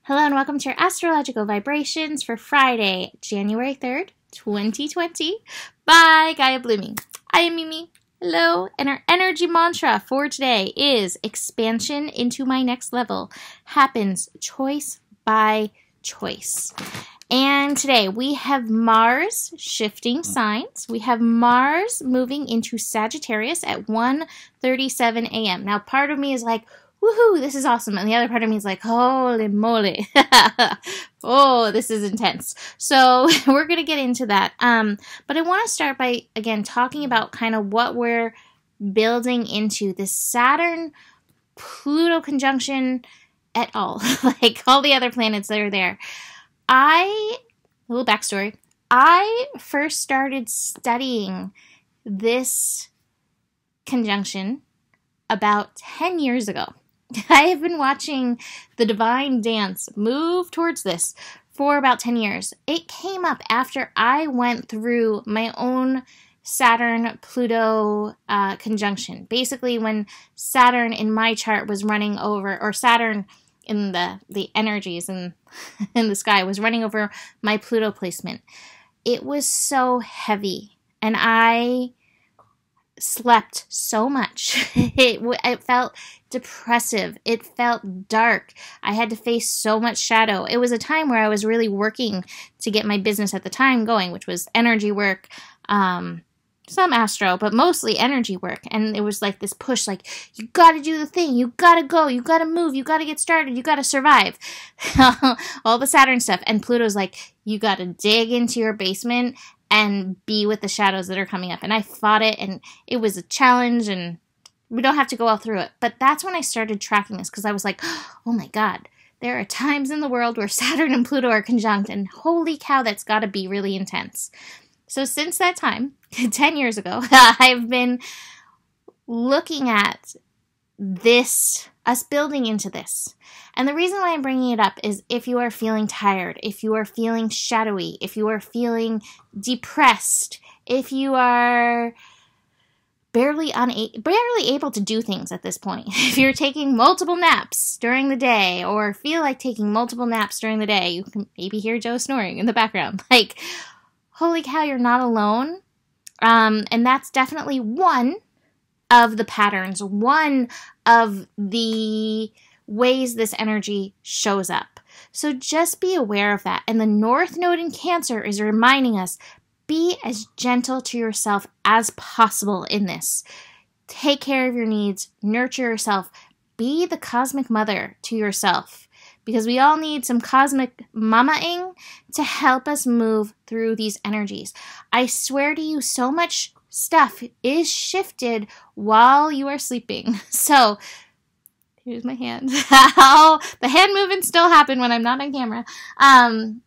Hello and welcome to your astrological vibrations for Friday, January 3rd, 2020 by Gaia Blooming. I am Mimi. Hello. And our energy mantra for today is expansion into my next level happens choice by choice. And today we have Mars shifting signs. We have Mars moving into Sagittarius at 1:37 a.m. Now part of me is like, woohoo, this is awesome. And the other part of me is like, holy moly. Oh, this is intense. So we're going to get into that. But I want to start by, again, talking about kind of what we're building into this Saturn-Pluto conjunction et al. Like all the other planets that are there. A little backstory. I first started studying this conjunction about 10 years ago. I have been watching the divine dance move towards this for about 10 years. It came up after I went through my own Saturn-Pluto conjunction. Basically, when Saturn in my chart was running over, or Saturn in the energies in the sky was running over my Pluto placement. It was so heavy, and I slept so much. It felt depressive. It felt dark. I had to face so much shadow. It was a time where I was really working to get my business at the time going, which was energy work, some astro, but mostly energy work. And it was like this push, like, you got to do the thing. You got to go. You got to move. You got to get started. You got to survive. All the Saturn stuff. And Pluto's like, you got to dig into your basement and be with the shadows that are coming up. And I fought it, and it was a challenge, and we don't have to go all through it. But that's when I started tracking this, because I was like, oh my God, there are times in the world where Saturn and Pluto are conjunct, and holy cow, that's got to be really intense. So since that time, 10 years ago, I've been looking at this, us building into this. And the reason why I'm bringing it up is if you are feeling tired, if you are feeling shadowy, if you are feeling depressed, if you are barely able to do things at this point, if you're taking multiple naps during the day or feel like taking multiple naps during the day, you can maybe hear Joe snoring in the background. Like, holy cow, you're not alone. And that's definitely one of the patterns, one of the ways this energy shows up. So just be aware of that. And the North Node in Cancer is reminding us, be as gentle to yourself as possible in this. Take care of your needs, nurture yourself, be the cosmic mother to yourself. Because we all need some cosmic mama-ing to help us move through these energies. I swear to you, so much stuff is shifted while you are sleeping. So, here's my hand. The hand movements still happen when I'm not on camera.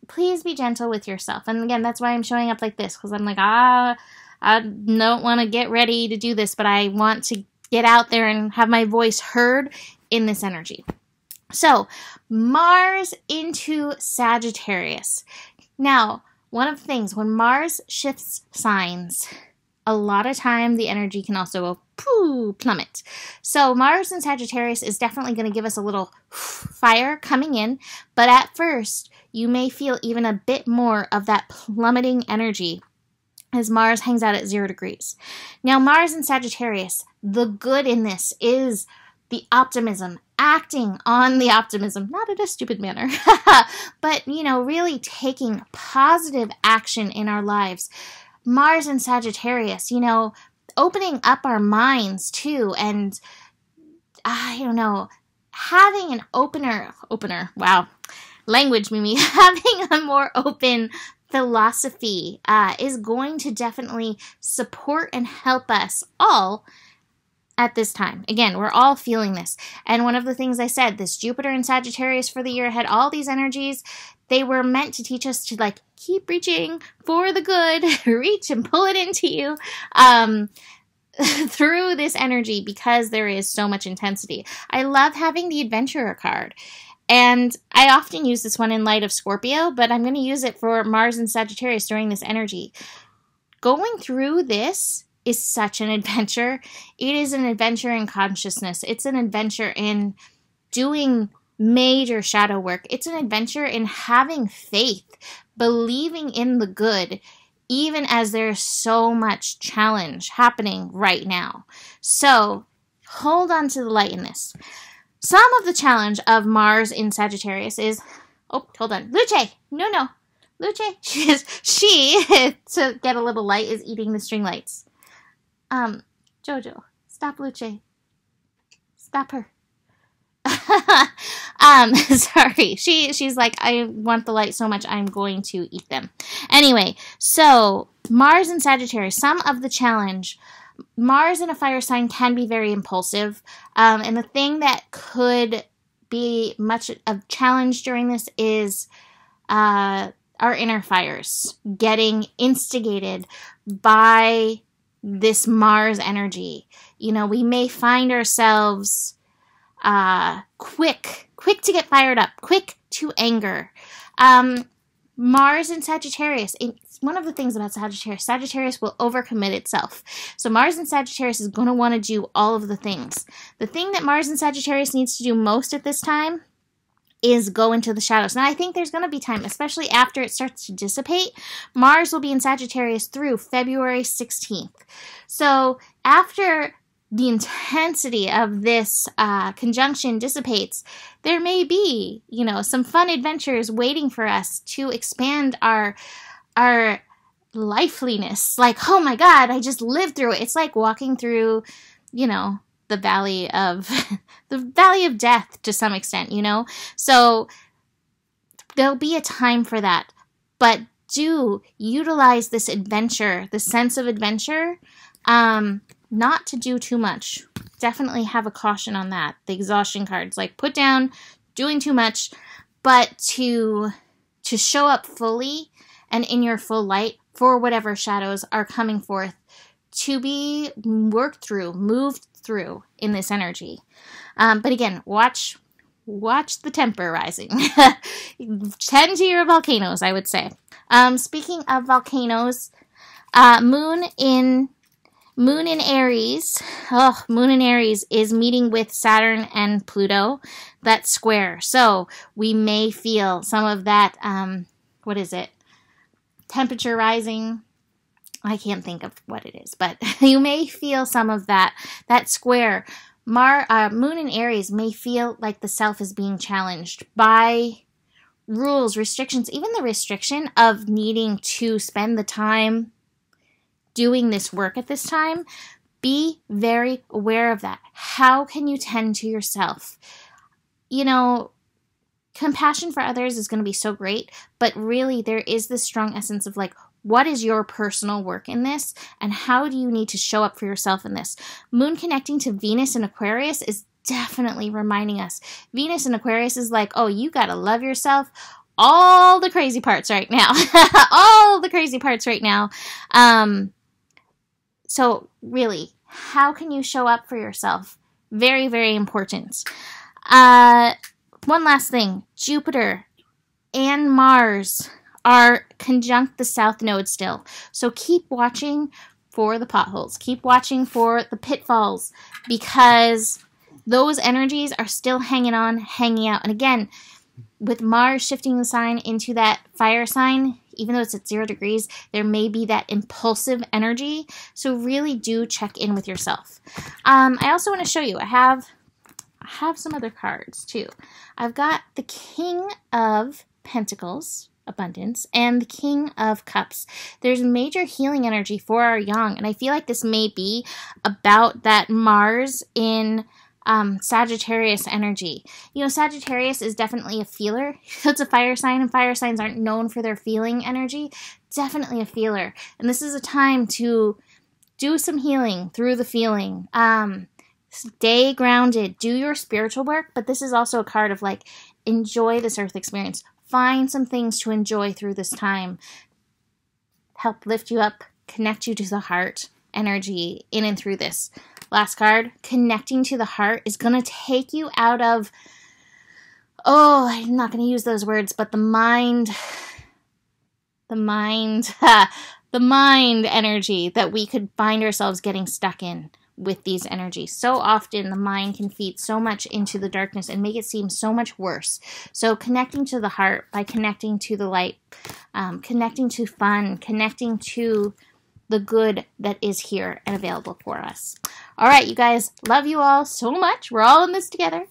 Please be gentle with yourself. And again, that's why I'm showing up like this. Because I'm like, I don't want to get ready to do this. But I want to get out there and have my voice heard in this energy. So, Mars into Sagittarius. Now, one of the things, when Mars shifts signs, a lot of time the energy can also go plummet. So Mars in Sagittarius is definitely going to give us a little fire coming in, but at first you may feel even a bit more of that plummeting energy as Mars hangs out at 0 degrees. Now Mars in Sagittarius, the good in this is the optimism, acting on the optimism, not in a stupid manner, but, really taking positive action in our lives. Mars and Sagittarius, opening up our minds too, and having an opener, wow, language, Mimi, having a more open philosophy is going to definitely support and help us all at this time. Again, we're all feeling this. And one of the things I said, this Jupiter and Sagittarius for the year ahead, all these energies, they were meant to teach us to keep reaching for the good, reach and pull it into you through this energy because there is so much intensity. I love having the Adventurer card. And I often use this one in light of Scorpio, but I'm going to use it for Mars and Sagittarius during this energy. Going through this is such an adventure. It is an adventure in consciousness. It's an adventure in doing major shadow work. It's an adventure in having faith, believing in the good, even as there's so much challenge happening right now. So hold on to the light in this. Some of the challenge of Mars in Sagittarius is, oh, hold on, Luce, no, Luce, she to get a little light, is eating the string lights. Jojo, stop Luce. Stop her. Sorry. She's like, I want the light so much, I'm going to eat them. Anyway, so Mars in Sagittarius, some of the challenge. Mars in a fire sign can be very impulsive. And the thing that could be much of challenge during this is our inner fires getting instigated by this Mars energy. You know, we may find ourselves quick to get fired up, quick to anger. Mars in Sagittarius, it's one of the things about Sagittarius will overcommit itself. So Mars in Sagittarius is going to want to do all of the things. The thing that Mars in Sagittarius needs to do most at this time is go into the shadows. Now, I think there's going to be time, especially after it starts to dissipate. Mars will be in Sagittarius through February 16th. So after the intensity of this conjunction dissipates, there may be, you know, some fun adventures waiting for us to expand our liveliness. Like, oh my God, I just lived through it. It's like walking through, you know, the valley of death to some extent, you know? So there'll be a time for that, but do utilize this adventure, the sense of adventure, not to do too much. Definitely have a caution on that. The exhaustion cards, like, put down doing too much, but to show up fully and in your full light for whatever shadows are coming forth to be worked through, moved through in this energy. But again, watch the temper rising. Tend to your volcanoes, I would say. Speaking of volcanoes, Moon in Aries. Oh, Moon in Aries is meeting with Saturn and Pluto. That's square. So we may feel some of that, what is it? Temperature rising. I can't think of what it is, but you may feel some of that square. Moon in Aries may feel like the self is being challenged by rules, restrictions, even the restriction of needing to spend the time doing this work at this time. Be very aware of that. How can you tend to yourself? You know, compassion for others is going to be so great, but really there is this strong essence of like, what is your personal work in this, and how do you need to show up for yourself in this? Moon connecting to Venus in Aquarius is definitely reminding us. Venus in Aquarius is like, oh, you gotta love yourself. All the crazy parts right now. All the crazy parts right now. So really, how can you show up for yourself? Very, very important. One last thing. Jupiter and Mars are conjunct the South Node still. So keep watching for the potholes. Keep watching for the pitfalls, because those energies are still hanging out. And again, with Mars shifting the sign into that fire sign, even though it's at 0 degrees, there may be that impulsive energy. So really do check in with yourself. I also want to show you, I have some other cards too. I've got the King of Pentacles, Abundance, and the King of Cups. There's major healing energy for our young, and I feel like this may be about that Mars in Sagittarius energy. You know, Sagittarius is definitely a feeler. It's a fire sign, and fire signs aren't known for their feeling energy. Definitely a feeler. And this is a time to do some healing through the feeling. Stay grounded. Do your spiritual work, but this is also a card of like, enjoy this earth experience. Find some things to enjoy through this time. Help lift you up, connect you to the heart energy in and through this. Last card, connecting to the heart is going to take you out of, oh, I'm not going to use those words, but the mind energy that we could find ourselves getting stuck in. with these energies. So often the mind can feed so much into the darkness and make it seem so much worse. So connecting to the heart by connecting to the light, connecting to fun, connecting to the good that is here and available for us. All right, you guys, love you all so much. We're all in this together.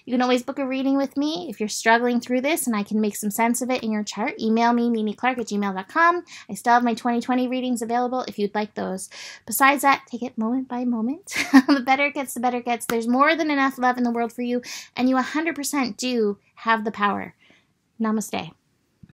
You can always book a reading with me if you're struggling through this and I can make some sense of it in your chart. Email me, mimiclark@gmail.com. I still have my 2020 readings available if you'd like those. Besides that, take it moment by moment. The better it gets, the better it gets. There's more than enough love in the world for you, and you 100% do have the power. Namaste.